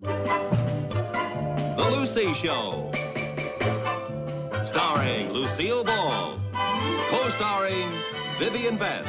The Lucy Show. Starring Lucille Ball. Co-starring Vivian Vance.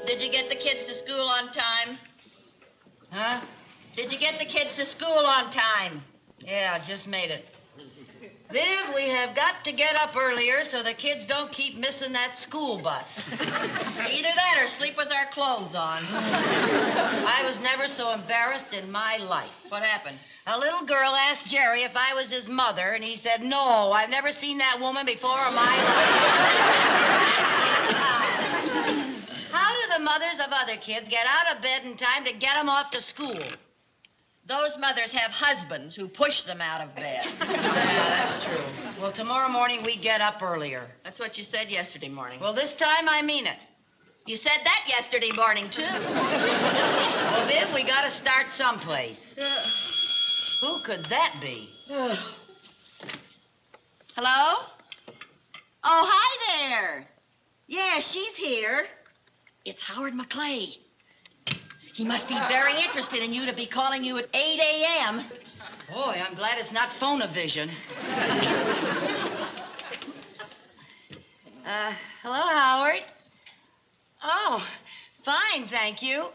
Did you get the kids to school on time? Huh? Did you get the kids to school on time? Yeah, just made it. Viv, we have got to get up earlier so the kids don't keep missing that school bus. Either that or sleep with our clothes on. I was never so embarrassed in my life. What happened? A little girl asked Jerry if I was his mother, and he said, "No, I've never seen that woman before in my life." How do the mothers of other kids get out of bed in time to get them off to school? Those mothers have husbands who push them out of bed. Yeah, that's true. Well, tomorrow morning we get up earlier. That's what you said yesterday morning. Well, this time I mean it. You said that yesterday morning, too. Well, Viv, we gotta start someplace. Who could that be? Hello? Oh, hi there. Yeah, she's here. It's Howard McClay. He must be very interested in you to be calling you at 8 a.m. Boy, I'm glad it's not Phonovision. Hello, Howard. Oh, fine, thank you.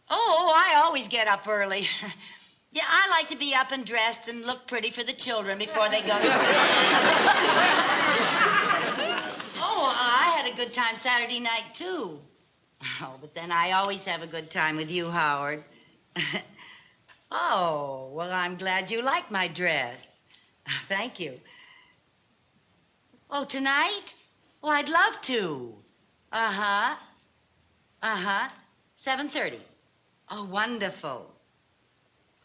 Oh, I always get up early. Yeah, I like to be up and dressed and look pretty for the children before they go to school. Oh, I had a good time Saturday night, too. Oh, but then I always have a good time with you, Howard. Oh, well, I'm glad you like my dress. Thank you. Oh, tonight? Oh, I'd love to. Uh-huh. 7:30. Oh, wonderful.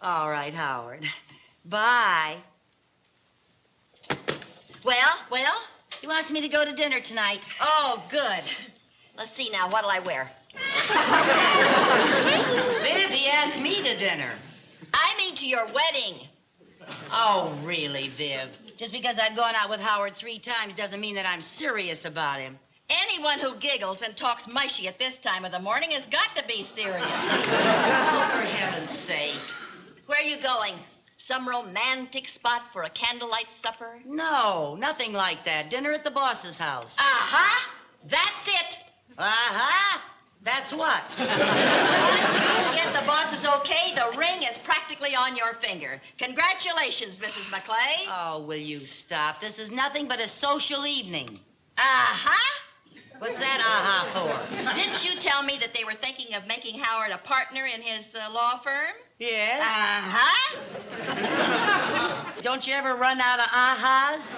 All right, Howard. Bye. Well? He wants me to go to dinner tonight. Oh, good. Let's see now, what'll I wear? Viv, he asked me to dinner. I mean to your wedding. Oh, really, Viv? Just because I've gone out with Howard 3 times doesn't mean that I'm serious about him. Anyone who giggles and talks mushy at this time of the morning has got to be serious. Oh, for heaven's sake. Where are you going? Some romantic spot for a candlelight supper? No, nothing like that. Dinner at the boss's house. Uh-huh. That's it. Uh-huh. That's what? Once you get the boss's okay, the ring is practically on your finger. Congratulations, Mrs. McClay. Oh, will you stop? This is nothing but a social evening. Uh-huh. What's that aha for? Didn't you tell me that they were thinking of making Howard a partner in his law firm? Yes. Uh-huh. Don't you ever run out of ahas?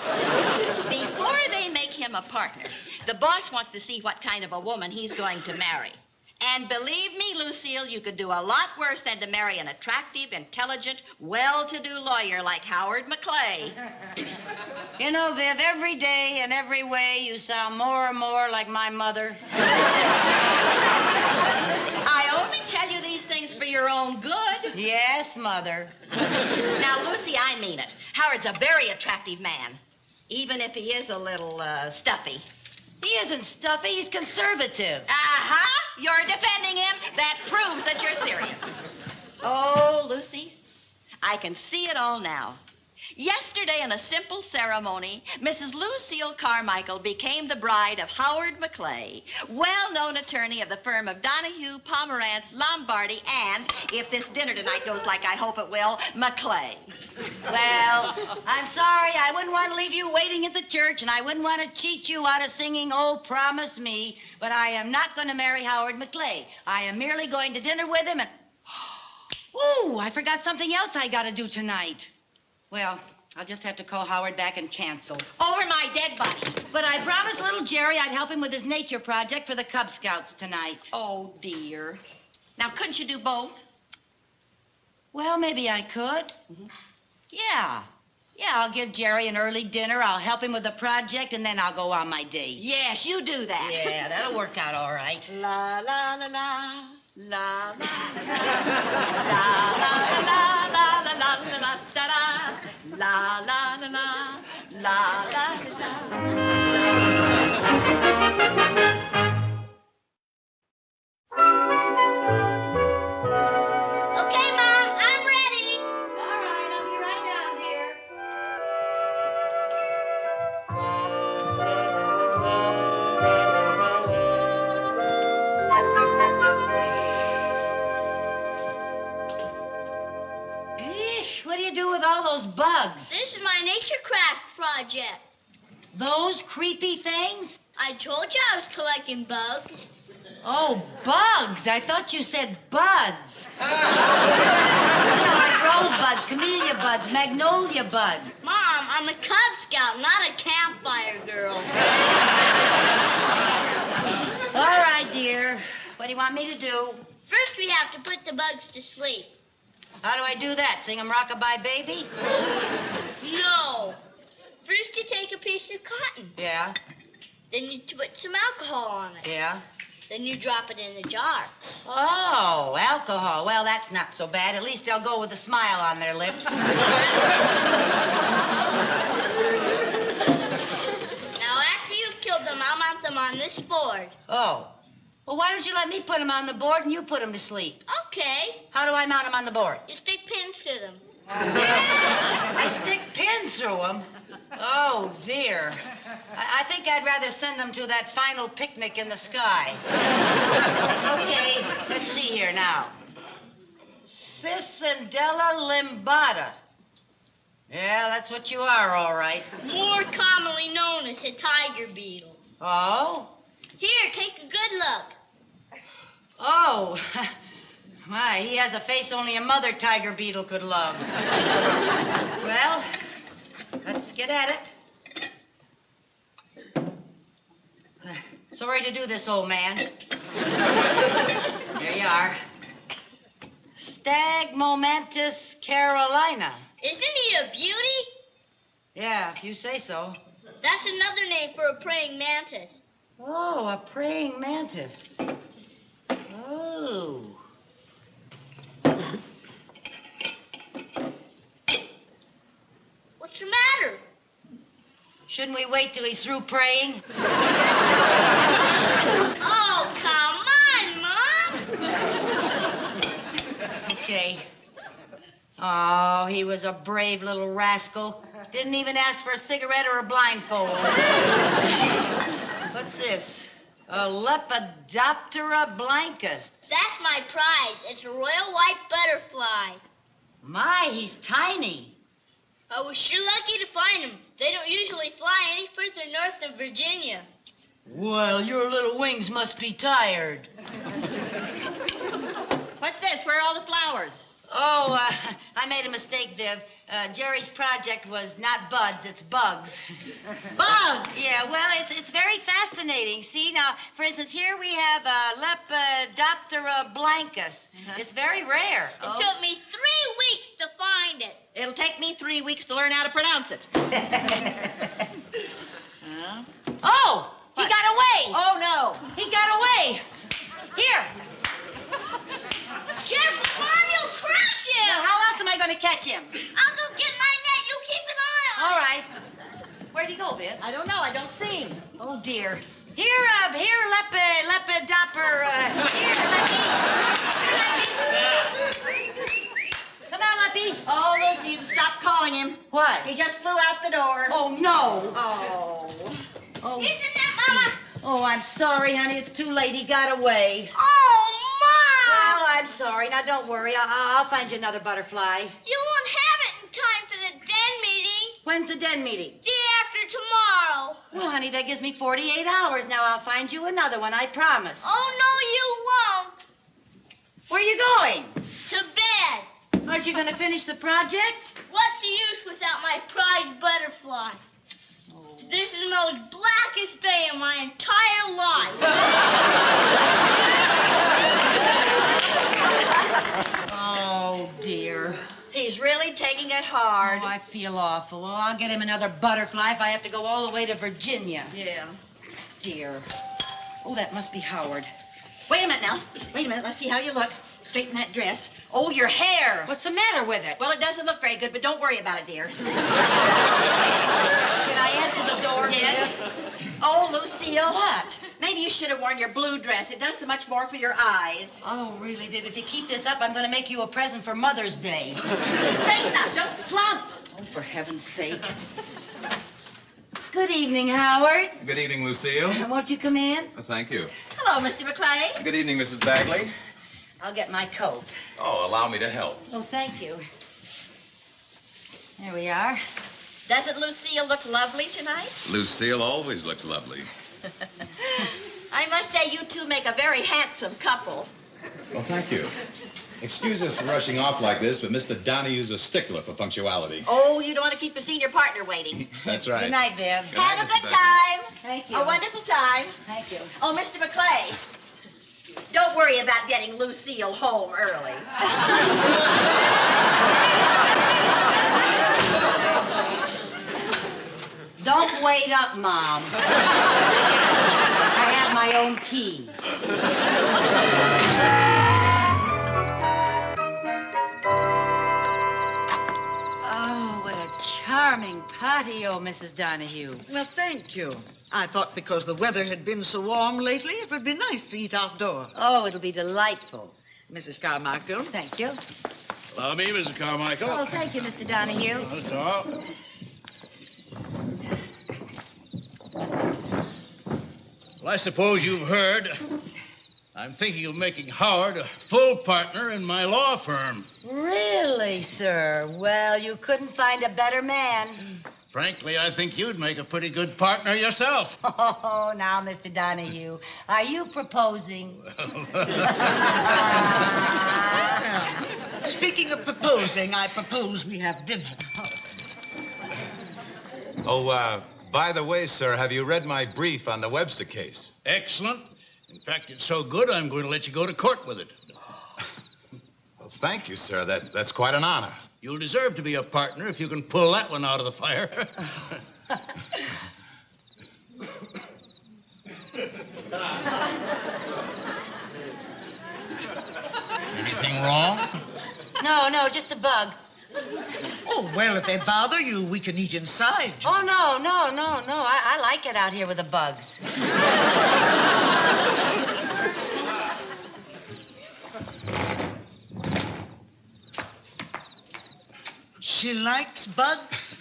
Before they make him a partner, the boss wants to see what kind of a woman he's going to marry. And believe me, Lucille, you could do a lot worse than to marry an attractive, intelligent, well-to-do lawyer like Howard McClay. You know, Viv, every day and every way you sound more and more like my mother. I only tell you these things for your own good. Yes, Mother. Now, Lucy, I mean it. Howard's a very attractive man, even if he is a little stuffy. He isn't stuffy. He's conservative. Uh-huh. You're defending him. That proves that you're serious. Oh, Lucy, I can see it all now. Yesterday, in a simple ceremony, Mrs. Lucille Carmichael became the bride of Howard McClay, well-known attorney of the firm of Donahue, Pomerantz, Lombardi, and, if this dinner tonight goes like I hope it will, McClay. Well, I'm sorry. I wouldn't want to leave you waiting at the church, and I wouldn't want to cheat you out of singing Oh, Promise Me, but I am not going to marry Howard McClay. I am merely going to dinner with him and... Ooh, I forgot something else I got to do tonight. Well, I'll just have to call Howard back and cancel. Over my dead body. But I promised little Jerry I'd help him with his nature project for the Cub Scouts tonight. Oh, dear. Now, couldn't you do both? Well, maybe I could. Yeah. Yeah, I'll give Jerry an early dinner. I'll help him with the project, and then I'll go on my date. Yes, you do that. Yeah, that'll work out all right. La, la, la, la. La, la, la, la, la, la, la, la, la, la, la, da, da. La, la, la, la, la, la, la. Okay, Mom, I'm ready. All right, I'll be right down, dear. Eesh, what do you do with all those bugs? This is my nature craft project. Those creepy things? I told you I was collecting bugs. Oh, bugs. I thought you said buds. Like rosebuds, camellia buds, magnolia buds. Mom, I'm a Cub Scout, not a campfire girl. All right, dear. What do you want me to do? First, we have to put the bugs to sleep. How do I do that? Sing 'em Rockabye Baby? No. First, you take a piece of cotton. Yeah, Then you put some alcohol on it. yeah. Then you drop it in the jar. Oh, alcohol. Well, that's not so bad. At least they'll go with a smile on their lips. Now, after you've killed them, I'll mount them on this board. Oh. Well, why don't you let me put 'em on the board and you put 'em to sleep? Okay. How do I mount 'em on the board? You stick pins to them. I stick pins through 'em. Oh, dear. I think I'd rather send them to that final picnic in the sky. Okay, let's see here now. Cicindela limbata. Yeah, that's what you are, all right. More commonly known as a tiger beetle. Oh? Here, take a good look. Oh. My, he has a face only a mother tiger beetle could love. Well, let's get at it. Sorry to do this, old man. There you are. Stagmomantis carolina. Isn't he a beauty? Yeah, if you say so. That's another name for a praying mantis. Oh, a praying mantis. Oh. What's the matter? Shouldn't we wait till he's through praying? Oh, come on, Mom. Okay. Oh, he was a brave little rascal. Didn't even ask for a cigarette or a blindfold. What's this? A Lepidoptera blancus. That's my prize. It's a royal white butterfly. My, he's tiny. I was sure lucky to find him. They don't usually fly any further north than Virginia. Well, your little wings must be tired. What's this? Where are all the flowers? Oh, I made a mistake, Viv. Jerry's project was not buds, it's bugs. Bugs! Yeah, well, it's very fascinating. See, now, for instance, here we have Lepidoptera blancus. It's very rare. It took me 3 weeks to find it. It'll take me 3 weeks to learn how to pronounce it. Oh, he What? got away. Oh, no. He got away. Here. Careful, Mom, you'll crush him. Now, how else am I going to catch him? I'll go get my net. You keep an eye on All him. right. Where'd he go, Viv? I don't know. I don't see him. Oh, dear. Here, Lepidopter, here, let me. Come on, Lippy. Oh, Lucy, you stop calling him. What? He just flew out the door. Oh, no. Oh. Oh. Isn't that, Mama? Oh, I'm sorry, honey. It's too late. He got away. Oh, Mom! Oh, I'm sorry. Now, don't worry. I'll find you another butterfly. You won't have it in time for the den meeting. When's the den meeting? Day after tomorrow. Well, honey, that gives me 48 hours. Now, I'll find you another one, I promise. Oh, no, you won't. Where are you going? To bed. Aren't you going to finish the project? What's the use without my prize butterfly? This is the most blackest day of my entire life. Oh, dear. He's really taking it hard. Oh, I feel awful. Well, I'll get him another butterfly if I have to go all the way to Virginia. Yeah. Dear. Oh, that must be Howard. Wait a minute now. Wait a minute. Let's see how you look. Straighten that dress. Oh, your hair. What's the matter with it? Well, it doesn't look very good, but don't worry about it, dear. Can I answer the door? Yes. Oh, Lucille. What? Maybe you should have worn your blue dress. It does so much more for your eyes. Oh, really, Viv? If you keep this up, I'm going to make you a present for Mother's Day. Straighten up. Don't slump. Oh, for heaven's sake. Good evening, Howard. Good evening, Lucille. Won't you come in? Thank you. Hello, Mr. McClay. Good evening, Mrs. Bagley. I'll get my coat. Oh, allow me to help. Oh, thank you. There we are. Doesn't Lucille look lovely tonight? Lucille always looks lovely. I must say, you two make a very handsome couple. Well, thank you. Excuse us for rushing off like this, but Mr. Donahue's a stickler for punctuality. Oh, you don't want to keep your senior partner waiting. That's right. Good night, Viv. Good night, Have a Mrs. good Bagley. time. Thank you. A wonderful time. Thank you. Oh, Mr. McClay, don't worry about getting Lucille home early. Don't wait up, Mom. I have my own key. Oh, what a charming patio, Mrs. Donahue. Well, thank you. I thought because the weather had been so warm lately, it would be nice to eat outdoors. Oh, it'll be delightful. Mrs. Carmichael. Thank you. Allow me, Mrs. Carmichael. Oh, thank you, Mr. Donahue. That's all. Well, I suppose you've heard. I'm thinking of making Howard a full partner in my law firm. Really, sir? Well, you couldn't find a better man. Frankly, I think you'd make a pretty good partner yourself. Oh, now, Mr. Donahue, are you proposing? Speaking of proposing, I propose we have dinner. Oh, by the way, sir, have you read my brief on the Webster case? Excellent. In fact, it's so good, I'm going to let you go to court with it. Well, thank you, sir. That's quite an honor. You'll deserve to be a partner if you can pull that one out of the fire. Anything wrong? No, just a bug. Oh, well, if they bother you, we can eat inside. Oh, no. I like it out here with the bugs. She likes bugs?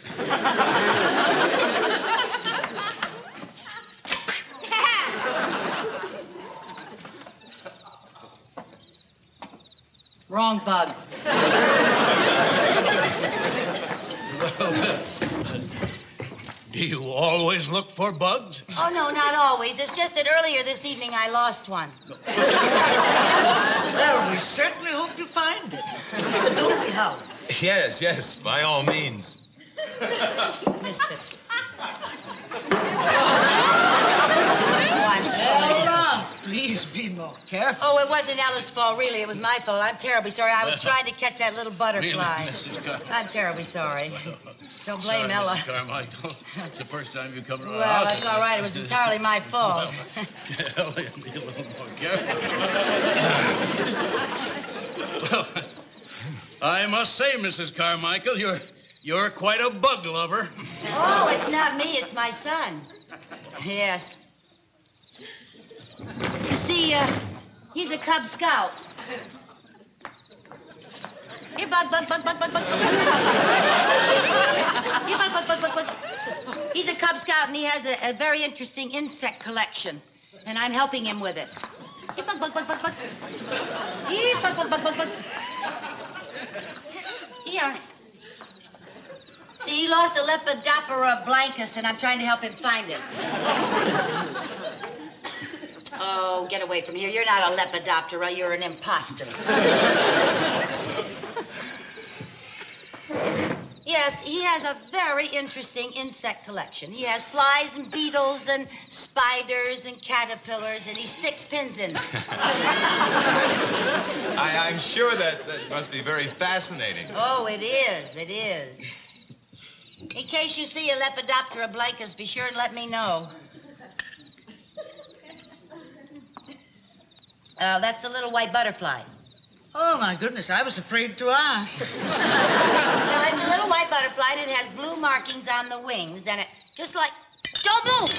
Wrong bug. Do you always look for bugs? Oh, no, not always. It's just that earlier this evening I lost one. Well, we certainly hope you find it. Don't we, Howard? Yes, by all means. Missed it. Oh, I'm sorry. Please be more careful. Oh, it wasn't Ella's fault, really. It was my fault. I'm terribly sorry. I was trying to catch that little butterfly. Really, Mrs. Carmichael? I'm terribly sorry. Don't blame Sorry, Ella. Mrs. Carmichael. It's the first time you come to our Well, house. that's all right. It was entirely my fault. Ella, be a little more careful. Well, I must say, Mrs. Carmichael, you're quite a bug lover. Oh, it's not me. It's my son. Yes. You see, he's a Cub Scout. Here, Bug. Here, Bug. He's a Cub Scout, and he has a very interesting insect collection, and I'm helping him with it. Here, Bug. Here, Bug. Here. See, he lost a Lepidoptera blancus, and I'm trying to help him find it. Oh, get away from here. You're not a Lepidoptera. You're an imposter. Yes, he has a very interesting insect collection. He has flies and beetles and spiders and caterpillars, and he sticks pins in them. I'm sure that must be very fascinating. Oh, it is. It is. In case you see a Lepidoptera blancus, be sure and let me know. That's a little white butterfly. Oh, my goodness, I was afraid to ask. No, it's a little white butterfly, and it has blue markings on the wings, and it just like... Don't move!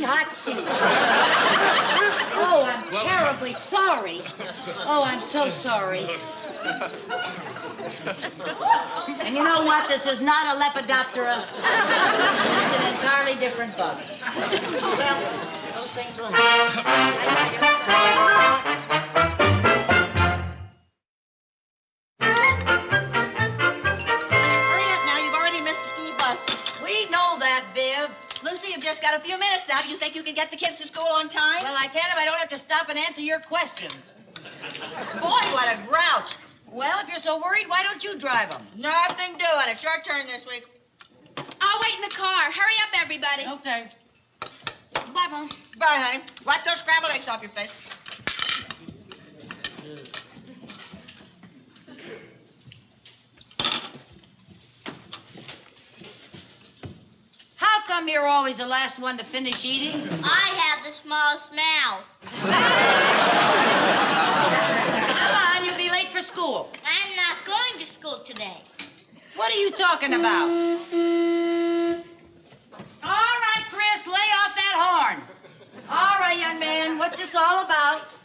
Hot soup. Oh, I'm terribly sorry. Oh, I'm so sorry. And you know what? This is not a Lepidoptera. It's an entirely different bug. Well, those things will happen. Hurry up now. You've already missed the school bus. We know that, Viv. Lucy, you've just got a few minutes now. Do you think you can get the kids to school on time? Well, I can if I don't have to stop and answer your questions. Boy, what a grouch. Well, if you're so worried, why don't you drive them? Nothing doing. It's your turn this week. I'll wait in the car. Hurry up, everybody. Okay. Bye, Mom. Bye, honey. Wipe those scrambled eggs off your face. How come you're always the last one to finish eating? I have the smallest mouth. Come on, you'll be late for school. I'm not going to school today. What are you talking about? All right, Chris, lay off that horn. All right, young man, what's this all about?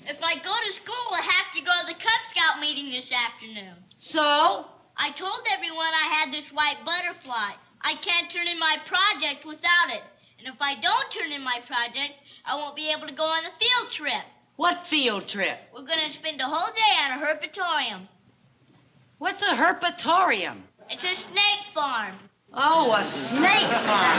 If I go to school, I have to go to the Cub Scout meeting this afternoon. So? I told everyone I had this white butterfly. I can't turn in my project without it. And if I don't turn in my project, I won't be able to go on the field trip. What field trip? We're going to spend a whole day at a herpetoриum. What's a herpetoриum? It's a snake farm. Oh, a snake farm.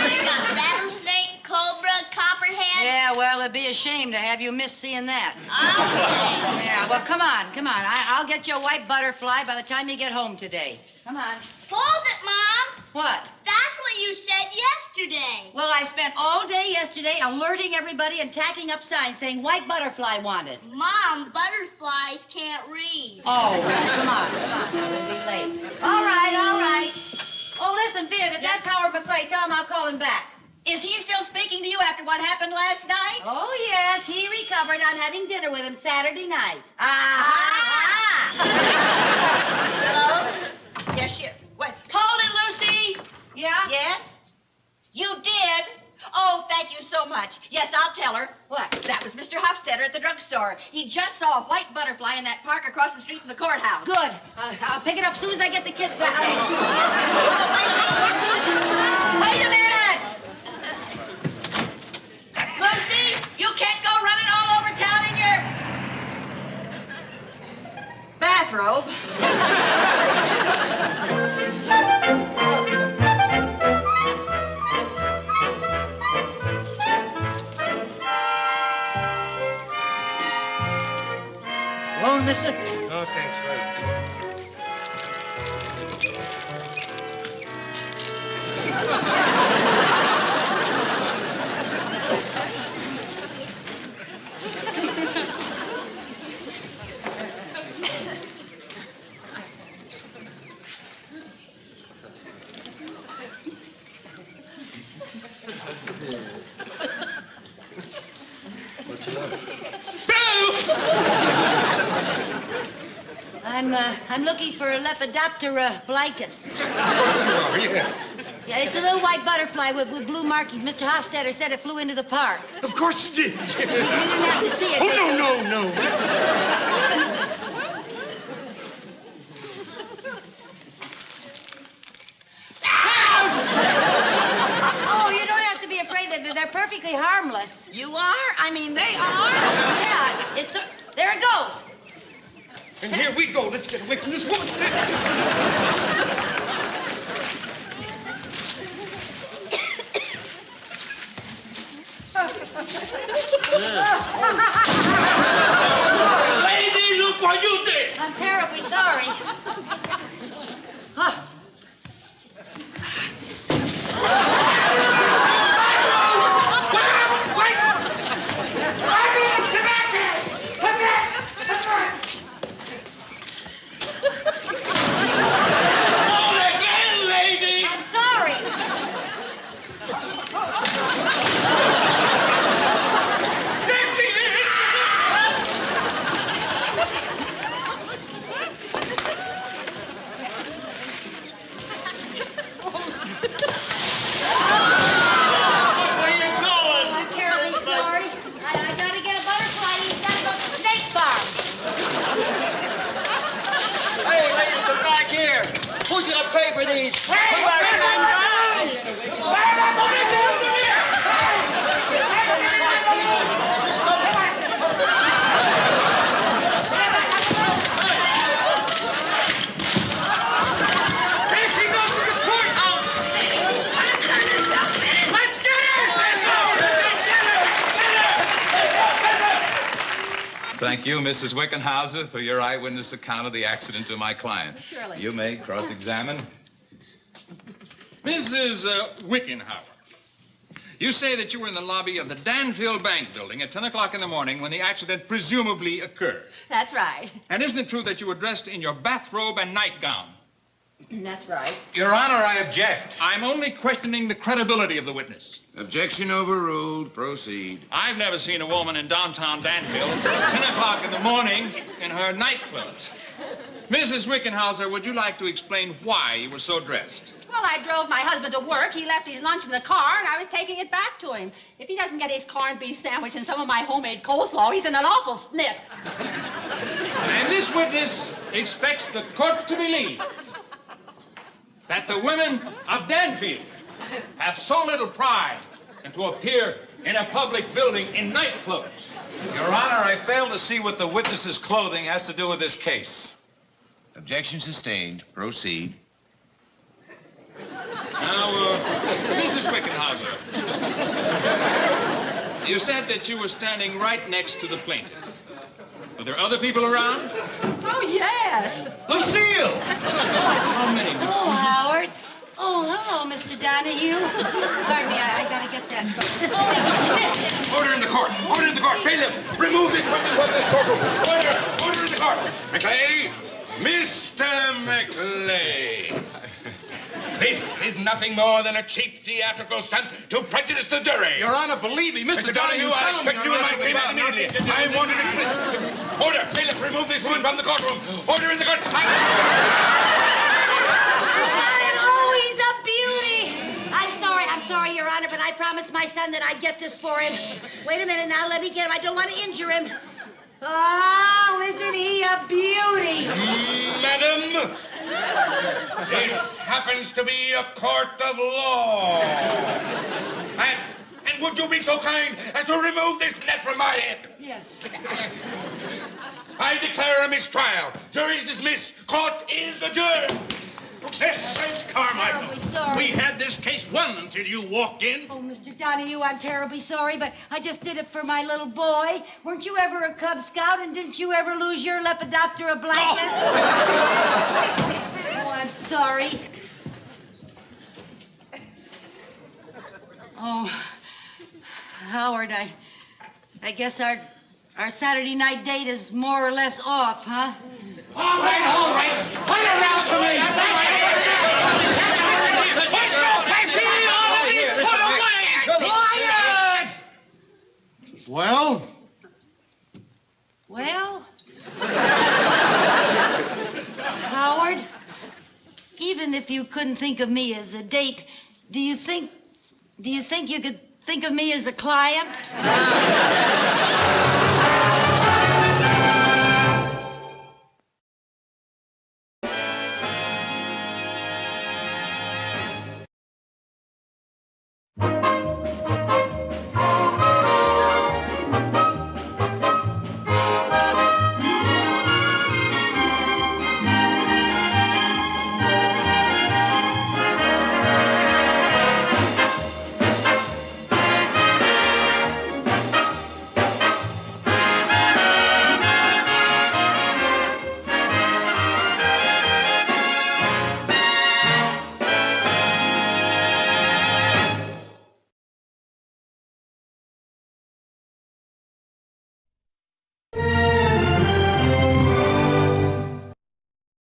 They got rattlesnake, cobra, copperhead. Yeah, well, it'd be a shame to have you miss seeing that. Okay. Yeah, well, come on. I'll get you a white butterfly by the time you get home today. Come on. Hold it, Mom. What? That's what you said yesterday. Well, I spent all day yesterday alerting everybody and tacking up signs saying white butterfly wanted. Mom, butterflies can't read. Oh, well, come on. We'll be late. All right. Oh, listen, Viv, if that's Howard McClay, tell him I'll call him back. Is he still speaking to you after what happened last night? Oh, yes, he recovered. I'm having dinner with him Saturday night. Hello? Yes, she... Wait. Hold it, Lucy. Yeah? Yes? You did? Oh, thank you so much. Yes, I'll tell her. What? That was Mr. Hofstetter at the drugstore. He just saw a white butterfly in that park across the street from the courthouse. Good. I'll pick it up as soon as I get the kid back. Wait a minute! Lucy, you can't go running all over town in your bathrobe. Alone, mister? No, thanks, Fred. I'm looking for a Lepidoptera blancus. Of course you are, yeah. Yeah, it's a little white butterfly with blue markings. Mr. Hofstadter said it flew into the park. Of course you did. We didn't have to see it. Oh, no. Oh, you don't have to be afraid. They're perfectly harmless. You are? I mean, they are. Yeah, there it goes. And here we go. Let's get away from this woman. Lady, look what you did. I'm terribly sorry. Huh. Who's gonna pay for these? Thank you, Mrs. Wickenhauser, for your eyewitness account of the accident to my client. Surely. You may cross-examine. Mrs. Wickenhauer, you say that you were in the lobby of the Danfield Bank building at 10 o'clock in the morning when the accident presumably occurred. That's right. And isn't it true that you were dressed in your bathrobe and nightgown? That's right. Your Honor, I object. I'm only questioning the credibility of the witness. Objection overruled. Proceed. I've never seen a woman in downtown Danfield at 10 o'clock in the morning in her nightclothes. Mrs. Wickenhauser, would you like to explain why you were so dressed? Well, I drove my husband to work. He left his lunch in the car, and I was taking it back to him. If he doesn't get his corned beef sandwich and some of my homemade coleslaw, he's in an awful snit. And this witness expects the court to believe that the women of Danfield have so little pride and to appear in a public building in nightclothes. Your Honor, I fail to see what the witness's clothing has to do with this case. Objection sustained. Proceed. Now, Mrs. Wickenhauser, you said that you were standing right next to the plaintiff. Were there other people around? Oh, yes. Lucille! How many? Hello, Howard. Oh, hello, Mr. Donahue. Pardon me, I gotta get that. Oh, you missed it. Order in the court. Order in the court. Bailiff, remove this person from this courtroom. Order in the court. McClay. Mr. McClay. This is nothing more than a cheap theatrical stunt to prejudice the jury. Your Honor, believe me, Mr. Donahue, I expect you in my chamber immediately. I want an explanation. Order. Bailiff, remove this woman from the courtroom. Order in the court. Oh, he's a beauty. I'm sorry, Your Honor, but I promised my son that I'd get this for him. Wait a minute now. Let me get him. I don't want to injure him. Oh, isn't he a beauty? Madam, this happens to be a court of law. And would you be so kind as to remove this net from my head? Yes. I declare a mistrial. Jury's dismissed. Court is adjourned. This is Carmichael. Terribly sorry. We had this case won until you walked in. Oh, Mr. Donahue, I'm terribly sorry, but I just did it for my little boy. Weren't you ever a Cub Scout, and didn't you ever lose your Lepidoptera blancus? Oh, I'm sorry. Oh, Howard, I guess our Saturday night date is more or less off, huh? All right. Put her out to me. Well? Well? even if you couldn't think of me as a date, do you think you could think of me as a client?